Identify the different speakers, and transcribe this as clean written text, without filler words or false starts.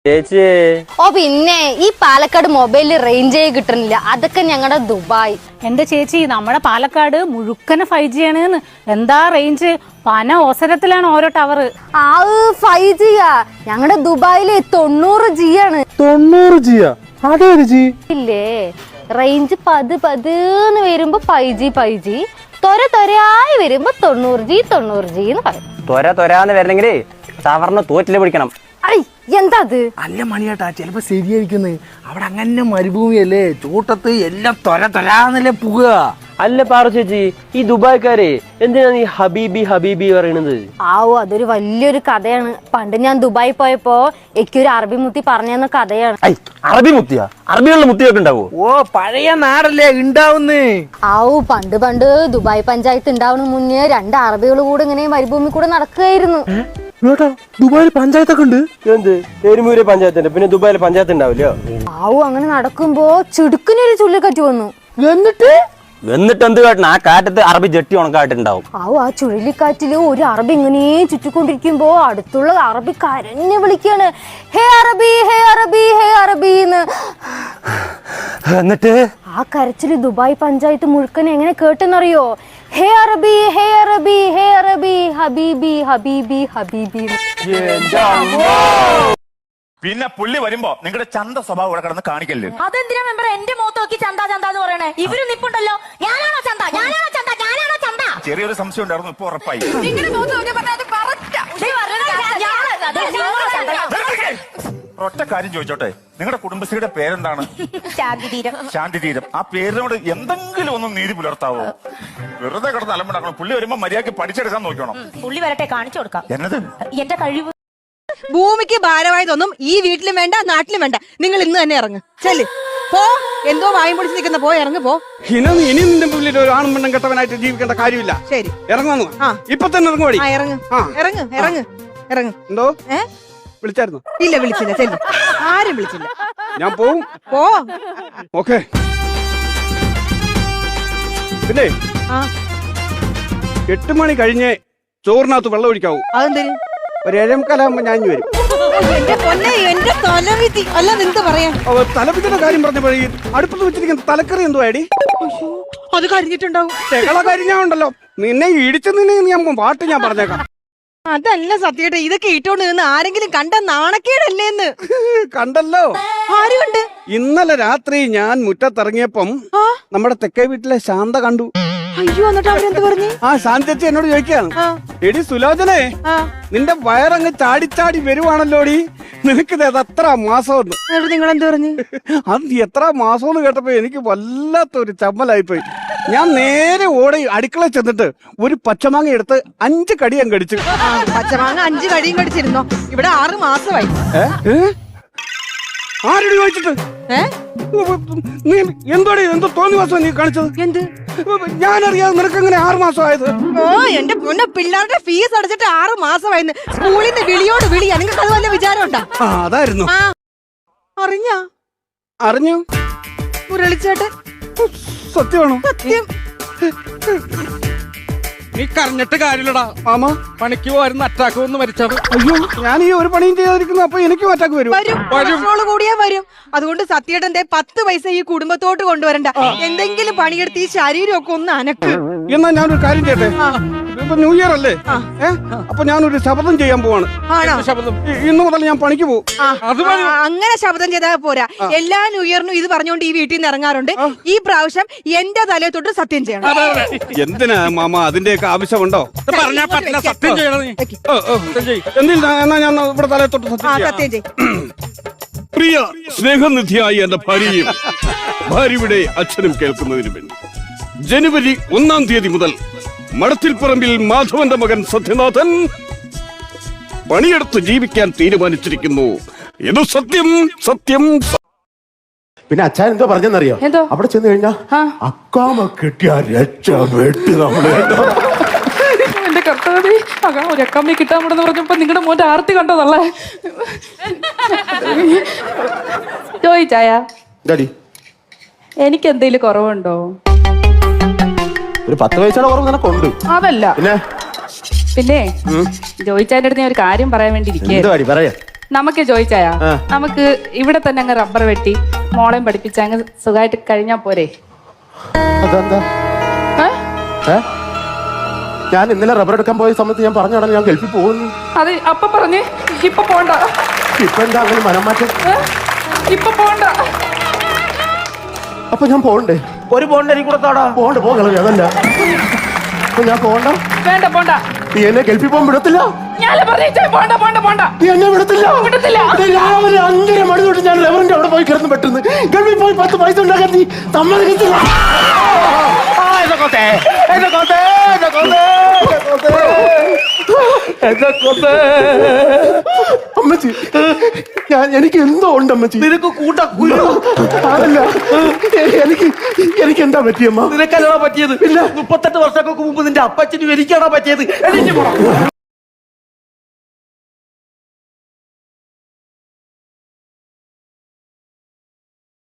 Speaker 1: ചേച്ചി
Speaker 2: ഓ പിന്നെ ഈ പാലക്കാട് മൊബൈലിൽ റേഞ്ച് കിട്ടുന്നില്ല, അതൊക്കെ ഞങ്ങളുടെ ദുബായ്.
Speaker 3: എന്റെ ചേച്ചി നമ്മുടെ പാലക്കാട് മുഴുക്കനെ 5G ആണ്. എന്താ റേഞ്ച്, പന അവസരത്തിലാണ് ഓരോ ടവർ.
Speaker 2: 5G ഞങ്ങളുടെ ദുബായില് 90G ആണ്.
Speaker 1: 90G
Speaker 2: ഇല്ലേ റേഞ്ച് പതുന്ന് വരുമ്പോ 5G തൊരയായി വരുമ്പോ 90G എന്ന് പറയും.
Speaker 1: തൊരാന്ന് വരണെങ്കിലേ ടവറിന് തോറ്റില് പിടിക്കണം.
Speaker 2: എന്താ അത്?
Speaker 4: അല്ല മണിയേട്ടാ, ചിലപ്പോ ശരിയായിരിക്കുന്നത്. അവിടെ അങ്ങനെ മരുഭൂമിയല്ലേ, ചൂട്ടത്ത് എല്ലാം തൊരാന്നല്ലേ പുക.
Speaker 1: അല്ല പാറു ചേച്ചി, ഈ ദുബായ്ക്കാരെ എന്തിനാണ് ഈ ഹബീബി പറയണത്?
Speaker 2: അതൊരു വലിയൊരു കഥയാണ്. പണ്ട് ഞാൻ ദുബായി പോയപ്പോ എനിക്കൊരു അറബി മുത്തി പറഞ്ഞെന്ന കഥയാണ്.
Speaker 1: അറബി മുത്തിയാ? അറബികളുടെ മുത്തിയൊക്കെ ഉണ്ടാവോ?
Speaker 4: ഓ പഴയ നാടല്ലേ ഉണ്ടാവുന്നേ.
Speaker 2: പണ്ട് ദുബായ് പഞ്ചായത്ത് ഉണ്ടാവുന്ന മുന്നേ 2 അറബികൾ കൂടെ ഇങ്ങനെ മരുഭൂമി കൂടെ നടക്കുകയായിരുന്നു.
Speaker 1: ദുബായിൽ പഞ്ചായത്തൊക്കെ ഉണ്ട്? എന്ത് എരുമൂര് പഞ്ചായത്തുണ്ട്, പിന്നെ ദുബായിൽ പഞ്ചായത്ത് ഉണ്ടാവില്ലോ?
Speaker 2: അങ്ങനെ നടക്കുമ്പോ ചുടുക്കിനൊരു ചുഴലിക്കാറ്റ് വന്നു.
Speaker 1: എന്നിട്ട് എന്ത് കാട്ടണം? ആ കാറ്റത്ത് അറബി ജെട്ടി ഉണക്കായിട്ടുണ്ടാവും.
Speaker 2: ആ ചുഴലിക്കാറ്റില് ഒരു അറബി ഇങ്ങനെ ചുറ്റിക്കൊണ്ടിരിക്കുമ്പോ അടുത്തുള്ള അറബി കരഞ്ഞു വിളിക്കാണ്, ഹേ അറബി ഹേ അറബി ഹേ അറബി എന്ന്.
Speaker 1: എന്നിട്ട്
Speaker 2: ആ കരച്ചില് ദുബായ് പഞ്ചായത്ത് മുഴുക്കൻ എങ്ങനെ കേട്ടെന്നറിയോ? ഹേ അറബി ഹേ അറബി ഹേ അറബി ഹബീബി ഹബീബി ഹബീബി.
Speaker 5: പിന്നെ പുള്ളി വരുമ്പോ നിങ്ങളുടെ ചന്ത സ്വഭാവം ഇവിടെ കിടന്ന് കാണിക്കല്ലേ?
Speaker 6: അതെന്തിനാ മെമ്പർ എന്റെ മുഖത്ത് നോക്കി ചന്ത എന്ന് പറയണേ? ഇവര് നിപ്പുണ്ടല്ലോ, ഞാനാണോ ചന്ത?
Speaker 5: ചെറിയൊരു സംശയം ഉണ്ടായിരുന്നു, ഇപ്പൊ ഉറപ്പായി. ഒറ്റ കാര്യം ചോദിച്ചോട്ടെ, നിങ്ങളുടെ കുടുംബശ്രീയുടെ പേരെന്താണ്? ശാന്തിതീരം. ആ പേരിനോട് എന്തെങ്കിലും ഒന്ന് നീതി പുലർത്താവോ? വെറുതെ കിടന്ന് അലമ്പുണ്ടാക്കണം. പുള്ളി വരുമ്പോ മര്യാദക്ക് പഠിച്ചെടുക്കാൻ നോക്കണം.
Speaker 6: പുള്ളി വരട്ടെ, കാണിച്ചു കൊടുക്കാം
Speaker 5: എന്നത്
Speaker 6: എന്റെ കഴിവ്.
Speaker 7: ഭൂമിക്ക് ഭാരമായതൊന്നും ഈ വീട്ടിലും വേണ്ട, നാട്ടിലും വേണ്ട. നിങ്ങൾ ഇന്ന് തന്നെ ഇറങ്ങ്, ചെല്ല് പോ. എന്തോ വായും പൊളിച്ച് നിൽക്കുന്ന പോ, ഇറങ്ങ് പോ.
Speaker 4: ഇനി നിന്റെ മുന്നിൽ ഒരു ആണും പെണ്ണും കെട്ടവനായിട്ട് ജീവിക്കേണ്ട കാര്യമില്ല.
Speaker 7: ശരി,
Speaker 4: ഇറങ്ങുന്നു. ഇപ്പൊ തന്നെ ഇറങ്ങുവാടി.
Speaker 7: ഇറങ്ങ്.
Speaker 4: എന്തോ വിളിച്ചായിരുന്നു?
Speaker 7: ഇല്ല, വിളിച്ചില്ല. ചെല്ല്, ആരും വിളിച്ചില്ല.
Speaker 4: ഞാൻ പോവും.
Speaker 7: പോ.
Speaker 4: ഓക്കെ. പിന്നെ 8 മണി കഴിഞ്ഞ് ചോറിനകത്ത് വെള്ളം ഒഴിക്കാവൂ.
Speaker 7: അതെന്തിന്?
Speaker 4: ഒരു 7:15 ഞാൻ വരും.
Speaker 7: എന്റെ പൊന്നെ, എന്റെ തലവിധി. അല്ല എന്ത് പറയാ?
Speaker 4: തലവിധിയുടെ കാര്യം പറഞ്ഞപ്പോ ഈ അടുപ്പത്ത് വെച്ചിരിക്കുന്ന തലക്കറി എന്തോ ആടി?
Speaker 7: അത് കരിഞ്ഞിട്ടുണ്ടാവും.
Speaker 4: തെകള കരിഞ്ഞാണ്ടല്ലോ. നിന്നെ ഇടിച്ചു ഞാൻ പാട്ട് ഞാൻ പറഞ്ഞേക്കാം.
Speaker 7: അതല്ല സത്യേട്ടാ, ഇതൊക്കെ ഇട്ടോണ്ട് നിന്ന് ആരെങ്കിലും കണ്ട നാണക്കേടല്ലേന്ന്.
Speaker 4: കണ്ടല്ലോ.
Speaker 7: ആരും കണ്ട്?
Speaker 4: ഇന്നലെ രാത്രി ഞാൻ മുറ്റത്തിറങ്ങിയപ്പം നമ്മുടെ തെക്കേ വീട്ടിലെ ശാന്ത കണ്ടു.
Speaker 7: അയ്യോ, എന്നിട്ട് അവരെന്ത് പറഞ്ഞു?
Speaker 4: ശാന്ത ചേച്ചി എന്നോട് ചോദിക്കാണ്, എടി സുലോചനെ, നിന്റെ വയറങ്ങ് ചാടി വരുവാണല്ലോടി, നിനക്കിത് എത്ര മാസം?
Speaker 7: നിങ്ങൾ എന്ത് പറഞ്ഞു?
Speaker 4: അത് എത്ര മാസം കേട്ടപ്പോ എനിക്ക് വല്ലാത്തൊരു ചമ്മലായിപ്പോയി. ഞാൻ നേരെ ഓടി അടുക്കള ചെന്നിട്ട് ഒരു പച്ചമാങ്ങ എടുത്ത് 5 കടിയും കടിച്ചു.
Speaker 7: പച്ചമാങ്ങ 5 കടിയും കടിച്ചിരുന്നോ? ഇവിടെ 6 മാസമായി.
Speaker 4: ആരോട് ചോദിച്ചിട്ട്? നീ എന്തോ തോന്നി മാസം നീ കാണിച്ചത്?
Speaker 7: എന്ത്?
Speaker 4: ഞാനറിയാതെ നിനക്കെങ്ങനെ 6 മാസം ആയത്?
Speaker 7: ഓ എന്റെ പൊന്നെ, പിള്ളേരുടെ ഫീസ് അടച്ചിട്ട് 6 മാസമായിരുന്നു. സ്കൂളിൽ നിന്ന് വിളിയോട് വിളി. നിങ്ങൾക്ക് അത് വല്ല വിചാരം ഉണ്ടാ?
Speaker 4: അതായിരുന്നു. അറിഞ്ഞു
Speaker 7: മുരളിച്ചേട്ടൻ.
Speaker 4: സത്യമാണോ?
Speaker 7: സത്യം.
Speaker 8: നീ കരഞ്ഞിട്ട് കാര്യമില്ലടാ മാമ. പണിക്ക് പോയിരുന്ന അറ്റാക്ക് വന്ന് മരിച്ചത്.
Speaker 4: അയ്യോ, ഞാൻ ഈ ഒരു പണിയും ചെയ്യാതിരിക്കുന്നു. അപ്പൊ എനിക്കും അറ്റാക്ക് വരും.
Speaker 7: കൊളസ്ട്രോള് കൂടിയാ വരും. അതുകൊണ്ട് സത്യേട്ടന്റെ 10 പൈസ ഈ കുടുംബത്തോട്ട് കൊണ്ടുവരണ്ട. എന്തെങ്കിലും പണിയെടുത്ത് ഈ ശരീരമൊക്കെ ഒന്ന് അനക്ക്.
Speaker 4: എന്നാ ഞാനൊരു കാര്യം ചെയ്യട്ടെ. ഇപ്പൊ ന്യൂ ഇയർ അല്ലേ? അപ്പൊ ഞാനൊരു ശപഥം ചെയ്യാൻ പോവാണ്. ഇന്ന് മുതൽ ഞാൻ പണിക്ക് പോകും.
Speaker 7: അങ്ങനെ ശബ്ദം ചെയ്താൽ പോരാ. എല്ലാ ന്യൂ ഇയറിനും ഇത് പറഞ്ഞുകൊണ്ട് ഈ വീട്ടിൽ നിന്ന് ഇറങ്ങാറുണ്ട്. ഈ പ്രാവശ്യം എന്റെ തലയെ തൊട്ട് സത്യം ചെയ്യണം.
Speaker 4: എന്തിനാ മാമ അതിന്റെയൊക്കെ ആവശ്യമുണ്ടോ?
Speaker 8: പറഞ്ഞാ പറ്റില്ല, സത്യം ചെയ്യണം.
Speaker 4: എന്നാ ഞാൻ ഇവിടെ തലയെ തൊട്ട്
Speaker 7: സത്യം ചെയ്യും.
Speaker 4: പ്രിയ സ്നേഹനിധിയായ എന്റെ ഭാര്യയും ഭാര്യയുടെ അച്ഛനും കേൾക്കുന്നതിന് വേണ്ടി ജനുവരി 1-ാം തീയതി മുതൽ മടത്തിൽപ്പറമ്പിൽ മാധവന്റെ മകൻ സത്യനാഥൻ പണിയെടുത്ത് ജീവിക്കാൻ തീരുമാനിച്ചിരിക്കുന്നു. ഇത് സത്യം.
Speaker 9: പിന്നെ അച്ഛൻ എന്തോ പറഞ്ഞെന്നറിയോ? അവിടെ ചെന്ന് കഴിഞ്ഞാ അക്കാമ കിട്ടിയ രക്ഷപ്പെട്ട് നമ്മള്.
Speaker 3: എന്റെ കർത്താവേ, ഒരു അക്കാമ്മയെ കിട്ടാൻ പറ്റുന്ന പറഞ്ഞപ്പോ നിങ്ങളുടെ മോന്റെ ആർത്തി കണ്ടതല്ലേ? ചോദിച്ചായ എനിക്ക് എന്തെങ്കിലും കുറവുണ്ടോ?
Speaker 9: ഒരു 10 വയസ്സുള്ള കുറവ് നിനക്കുണ്ട്.
Speaker 3: അതല്ല പിന്നെ ജോയിച്ചാന്റെ അടുത്ത് ഞാൻ ഒരു കാര്യം പറയാൻ വേണ്ടി ഇരിക്കുകയായിരുന്നു.
Speaker 10: നമുക്ക് ചോദിച്ചായ നമുക്ക് ഇവിടെ തന്നെ അങ്ങ് റബ്ബർ വെട്ടി മോളെയും പഠിപ്പിച്ച് അങ്ങ് സുഖമായിട്ട് കഴിഞ്ഞാ പോരെ?
Speaker 9: അതെന്താ? ഞാൻ ഇന്നലെ റബ്ബർ എടുക്കാൻ പോയ സമയത്ത് ഞാൻ പറഞ്ഞാണ് ഞാൻ ഗൾഫിൽ പോകുന്നു.
Speaker 10: അത് അപ്പൊ പറഞ്ഞ് ഇപ്പൊ പോണ്ട.
Speaker 9: ഇപ്പൊ എന്താ അങ്ങനെ മനം മാറ്റം?
Speaker 10: ഇപ്പൊ പോണ്ട.
Speaker 9: അപ്പൊ ഞാൻ പോകണ്ടേ?
Speaker 1: ഒരു പോണ്ട എനിക്ക് കൊടുത്താടാ.
Speaker 9: പോകണ്ട പോകളെ അതല്ല. അപ്പൊ ഞാൻ പോകണ്ട.
Speaker 10: വേണ്ട പോണ്ട.
Speaker 9: നീ എന്നെ ഗൾഫിൽ പോകാൻ വിടത്തില്ല.
Speaker 10: ഞാൻ പറഞ്ഞേ പോണ്ട പോണ്ട പോണ്ട.
Speaker 9: നീ എന്നെ വിടത്തില്ല. രാവിലെ 5:30 മണി തൊട്ട് ഞാൻ ലെവറിന്റെ അവിടെ പോയി കിടന്ന് പെട്ടെന്ന് ഗൾഫിൽ പോയി 10 പൈസ ഉണ്ടാക്കാൻ നീ സമ്മതിക്കത്തില്ല. അമ്മച്ചി എനിക്ക് എന്തോ ഉണ്ട് അമ്മച്ചി.
Speaker 1: നിനക്ക്
Speaker 9: അതല്ല എനിക്ക് എന്താ പറ്റിയമ്മ?
Speaker 1: നിനക്കല്ലടാ പറ്റിയത്. 38 വർഷങ്ങൾക്ക് മുമ്പ് നിന്റെ അപ്പച്ചനും എനിക്കാണോ പറ്റിയത്? എനിക്ക് പോണം.